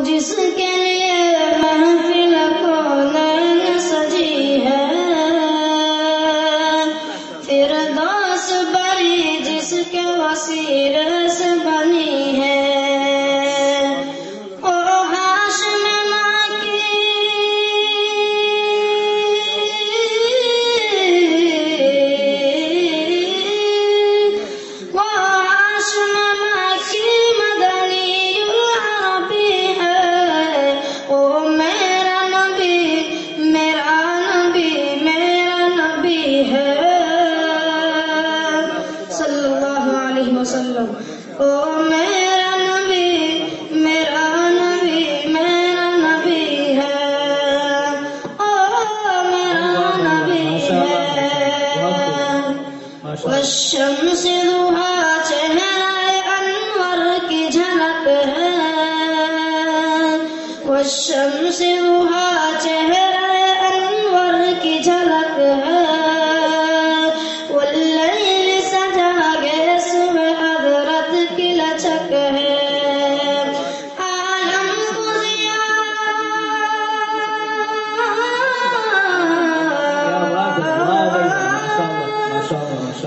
جس کے لیے محفل کونین سجی ہے، فردوس بری جس کے وسیلے سے بنی ہے، او میرا نبی میرا نبی میرا نبی ہے، او میرا نبی ہے۔ والشمس ضحا چہرہ انور کی جھلک ہے، والشمس ضحا چہرہ انور کی جھلک ہے، واللیل سجا گیس میں حضرت کی لچک ہے، عالم کو ضیاء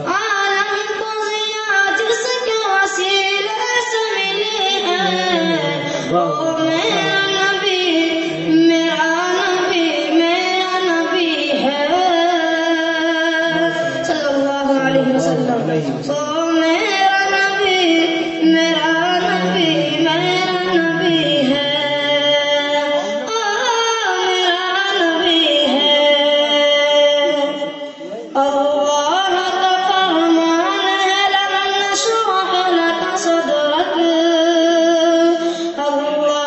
عالم کو ضیاء جس کے وسیلے سے ملی ہے، او میرا نبی میرا نبی میرا نبی ہے، صلی اللہ علیہ وسلم۔ او میرا نبی میرا نبی میرا نبی ہے، او میرا نبی ہے۔ اللہ کا فرمان ہے لم نشرح لك صدرك، اللہ